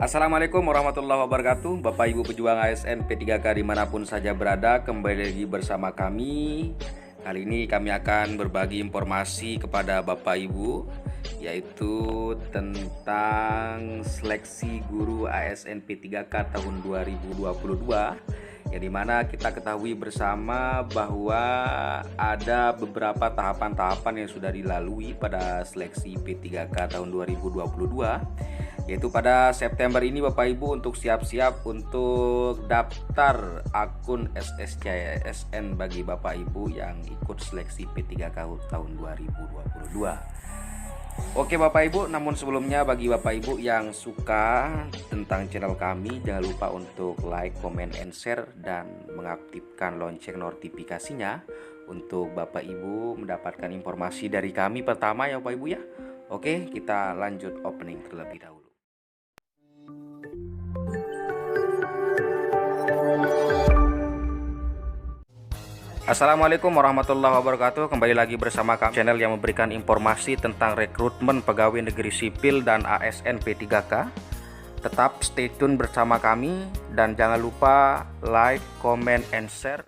Assalamualaikum warahmatullahi wabarakatuh. Bapak Ibu pejuang ASN P3K dimanapun saja berada, kembali lagi bersama kami. Kali ini kami akan berbagi informasi kepada Bapak Ibu, yaitu tentang seleksi guru ASN P3K tahun 2022, yang dimana kita ketahui bersama bahwa ada beberapa tahapan-tahapan yang sudah dilalui pada seleksi P3K tahun 2022, yaitu pada September ini Bapak Ibu untuk siap-siap untuk daftar akun SSCSN bagi Bapak Ibu yang ikut seleksi P3K tahun 2022. Oke Bapak Ibu, namun sebelumnya bagi Bapak Ibu yang suka tentang channel kami, jangan lupa untuk like, comment, and share, dan mengaktifkan lonceng notifikasinya untuk Bapak Ibu mendapatkan informasi dari kami pertama ya Bapak Ibu ya. Oke, kita lanjut opening terlebih dahulu. Assalamualaikum warahmatullahi wabarakatuh. Kembali lagi bersama kami, channel yang memberikan informasi tentang rekrutmen pegawai negeri sipil dan ASN P3K. Tetap stay tune bersama kami dan jangan lupa like, comment, and share.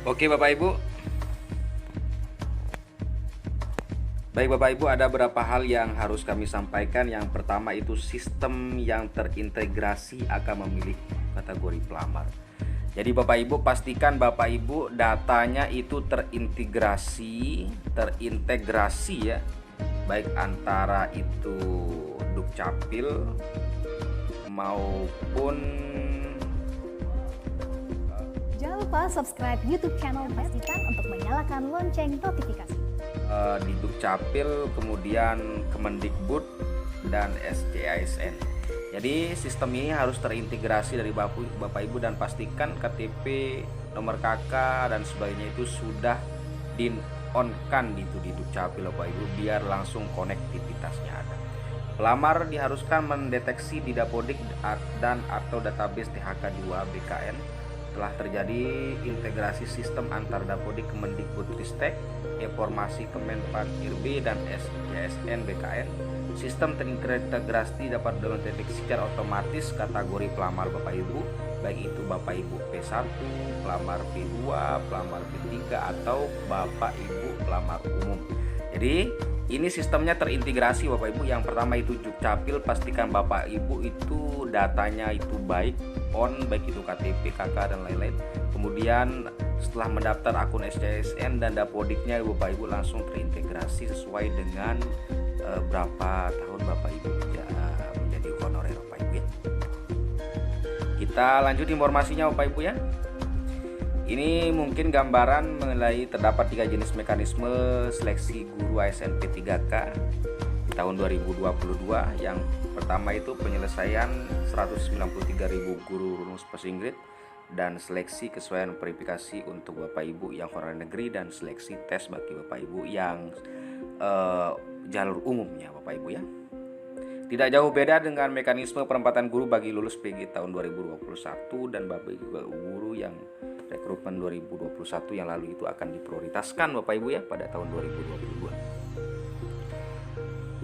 Oke Bapak Ibu. Baik Bapak Ibu, ada beberapa hal yang harus kami sampaikan. Yang pertama itu sistem yang terintegrasi akan memilih kategori pelamar. Jadi Bapak Ibu pastikan Bapak Ibu datanya itu terintegrasi ya. Baik antara itu Dukcapil maupun Jangan lupa subscribe YouTube channel, pastikan untuk menyalakan lonceng notifikasi. Di Dukcapil, kemudian Kemendikbud dan SCASN. Jadi sistem ini harus terintegrasi dari Bapak Ibu dan pastikan KTP, nomor KK dan sebagainya itu sudah di-on-kan di Dukcapil Bapak Ibu biar langsung konektivitasnya ada. Pelamar diharuskan mendeteksi di Dapodik dan atau database THK2 BKN telah terjadi integrasi sistem antar Dapodik Kemendikbudristek, informasi Kemenpan IRB dan SJSN BKN. Sistem terintegrasi dapat mendeteksi secara otomatis kategori pelamar Bapak Ibu, baik itu Bapak Ibu P1, pelamar P2, pelamar P3 atau Bapak Ibu pelamar umum. Jadi ini sistemnya terintegrasi Bapak Ibu. Yang pertama itu Dukcapil, pastikan Bapak Ibu itu datanya itu baik on, baik itu KTP, KK dan lain-lain. Kemudian setelah mendaftar akun SCSN dan Dapodiknya Bapak Ibu langsung terintegrasi sesuai dengan berapa tahun Bapak Ibu menjadi honorer Bapak Ibu ya. Kita lanjut informasinya Bapak Ibu ya. Ini mungkin gambaran mengenai terdapat 3 jenis mekanisme seleksi guru ASN P3K di tahun 2022. Yang pertama itu penyelesaian 193.000 guru rumus passing grade dan seleksi kesesuaian verifikasi untuk Bapak Ibu yang honorer negeri dan seleksi tes bagi Bapak Ibu yang jalur umumnya Bapak Ibu ya. Tidak jauh beda dengan mekanisme penempatan guru bagi lulus PG tahun 2021 dan Bapak Ibu guru yang rekrutmen 2021 yang lalu itu akan diprioritaskan Bapak Ibu ya pada tahun 2022.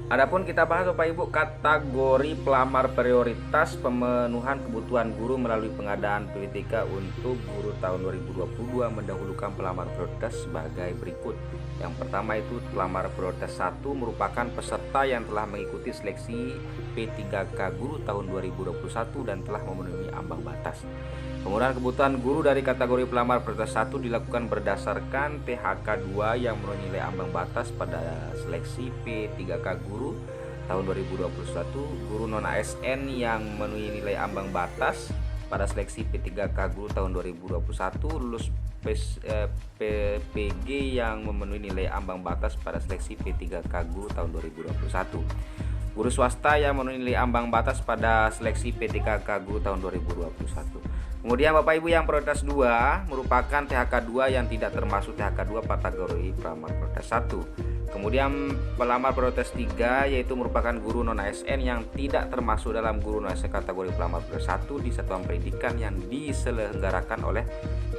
Adapun kita bahas Bapak Ibu kategori pelamar prioritas pemenuhan kebutuhan guru melalui pengadaan PWTK untuk guru tahun 2022 mendahulukan pelamar prioritas sebagai berikut. Yang pertama itu pelamar prioritas 1 merupakan peserta yang telah mengikuti seleksi P3K guru tahun 2021 dan telah memenuhi ambang batas. Penggunaan kebutuhan guru dari kategori pelamar prioritas 1 dilakukan berdasarkan THK2 yang memenuhi nilai ambang batas pada seleksi P3K guru tahun 2021. Guru non ASN yang memenuhi nilai ambang batas pada seleksi P3K guru tahun 2021 lulus PPG yang memenuhi nilai ambang batas pada seleksi P3K Guru tahun 2021. Guru swasta yang memenuhi nilai ambang batas pada seleksi P3K Guru tahun 2021. Kemudian Bapak Ibu yang prioritas 2 merupakan THK 2 yang tidak termasuk THK 2 kategori pelamar prioritas 1. Kemudian pelamar prioritas 3 yaitu merupakan guru non ASN yang tidak termasuk dalam guru non ASN kategori pelamar prioritas 1 di satuan pendidikan yang diselenggarakan oleh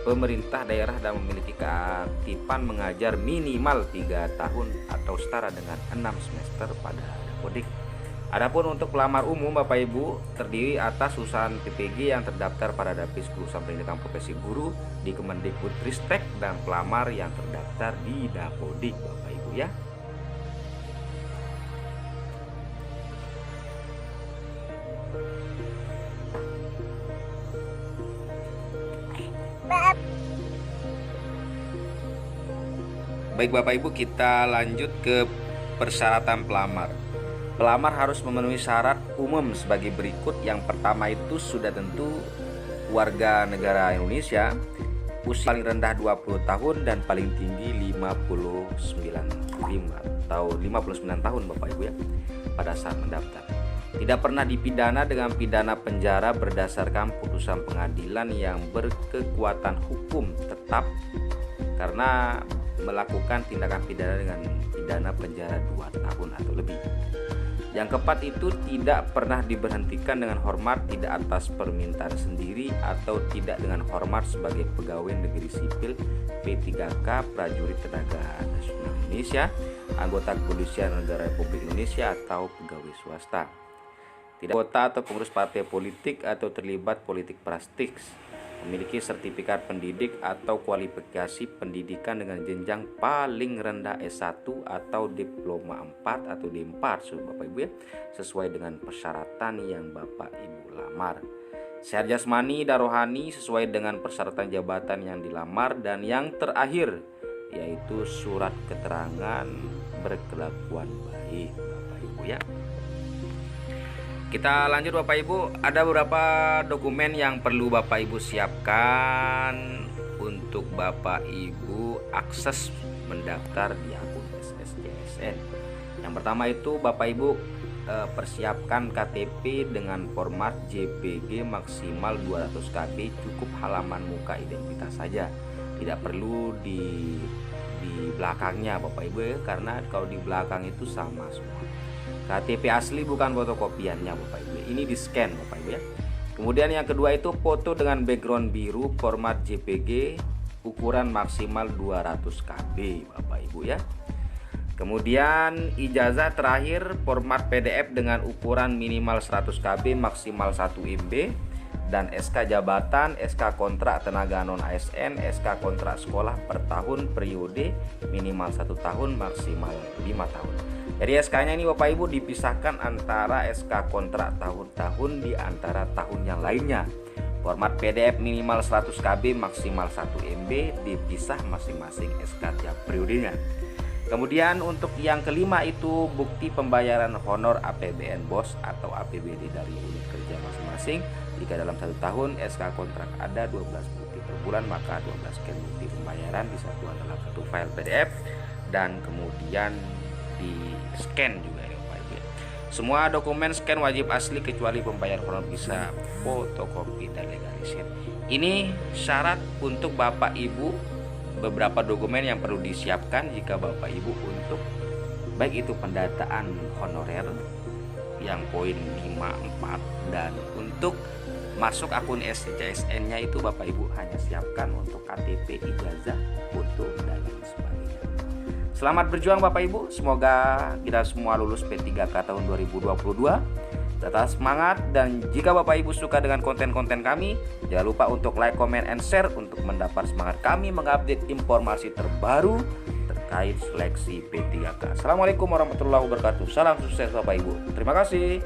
pemerintah daerah dan memiliki keaktifan mengajar minimal 3 tahun atau setara dengan 6 semester pada Dapodik. Adapun untuk pelamar umum Bapak Ibu terdiri atas lulusan PPG yang terdaftar pada Dapis Kelulusan Pendidikan Profesi Guru di Kemendikbudristek dan pelamar yang terdaftar di Dapodik Bapak Ibu ya. Baik Bapak Ibu, kita lanjut ke persyaratan pelamar. Pelamar harus memenuhi syarat umum sebagai berikut. Yang pertama itu sudah tentu warga negara Indonesia, usia paling rendah 20 tahun dan paling tinggi 59 tahun Bapak Ibu ya pada saat mendaftar. Tidak pernah dipidana dengan pidana penjara berdasarkan putusan pengadilan yang berkekuatan hukum tetap karena melakukan tindakan pidana dengan pidana penjara 2 tahun atau lebih. Yang keempat itu tidak pernah diberhentikan dengan hormat tidak atas permintaan sendiri atau tidak dengan hormat sebagai pegawai negeri sipil P3K, prajurit tenaga nasional Indonesia, anggota kepolisian negara Republik Indonesia atau pegawai swasta. Tidak anggota atau pengurus partai politik atau terlibat politik praktis, memiliki sertifikat pendidik atau kualifikasi pendidikan dengan jenjang paling rendah S1 atau diploma 4 atau D4 Bapak Ibu ya, sesuai dengan persyaratan yang Bapak Ibu lamar. Sehat jasmani dan rohani sesuai dengan persyaratan jabatan yang dilamar, dan yang terakhir yaitu surat keterangan berkelakuan baik Bapak Ibu ya. Kita lanjut Bapak Ibu, ada beberapa dokumen yang perlu Bapak Ibu siapkan untuk Bapak Ibu akses mendaftar di akun SSJSN. Yang pertama itu Bapak Ibu persiapkan KTP dengan format JPG maksimal 200 KB, cukup halaman muka identitas saja. Tidak perlu di belakangnya Bapak Ibu ya, karena kalau di belakang itu sama semua. KTP asli bukan fotokopiannya Bapak Ibu. Ini di scan Bapak Ibu ya. Kemudian yang kedua itu foto dengan background biru format JPG ukuran maksimal 200 KB Bapak Ibu ya. Kemudian ijazah terakhir format PDF dengan ukuran minimal 100 KB maksimal 1 MB, dan SK jabatan, SK kontrak tenaga non ASN, SK kontrak sekolah per tahun periode minimal 1 tahun maksimal 5 tahun. Jadi SK-nya ini Bapak Ibu dipisahkan antara SK kontrak tahun-tahun di antara tahun yang lainnya. Format PDF minimal 100 KB maksimal 1 MB, dipisah masing-masing SK tiap periodenya. Kemudian untuk yang kelima itu bukti pembayaran honor APBN BOS atau APBD dari unit kerja masing-masing. Jika dalam 1 tahun SK kontrak ada 12 bukti per bulan, maka 12 scan bukti pembayaran disatukan dalam satu file PDF dan kemudian di scan juga ya Bapak Ibu. Semua dokumen scan wajib asli kecuali pembayar honor bisa fotokopi dan legalisir. Ini syarat untuk Bapak Ibu, beberapa dokumen yang perlu disiapkan jika Bapak Ibu untuk baik itu pendataan honorer yang poin 5.4 dan untuk masuk akun SJSN-nya itu Bapak Ibu hanya siapkan untuk KTP, ijazah, foto dan lain sebagainya. Selamat berjuang Bapak Ibu, semoga kita semua lulus P3K tahun 2022. Tetap semangat, dan jika Bapak Ibu suka dengan konten-konten kami, jangan lupa untuk like, comment, and share untuk mendapat semangat kami mengupdate informasi terbaru terkait seleksi P3K. Assalamualaikum warahmatullahi wabarakatuh. Salam sukses Bapak Ibu. Terima kasih.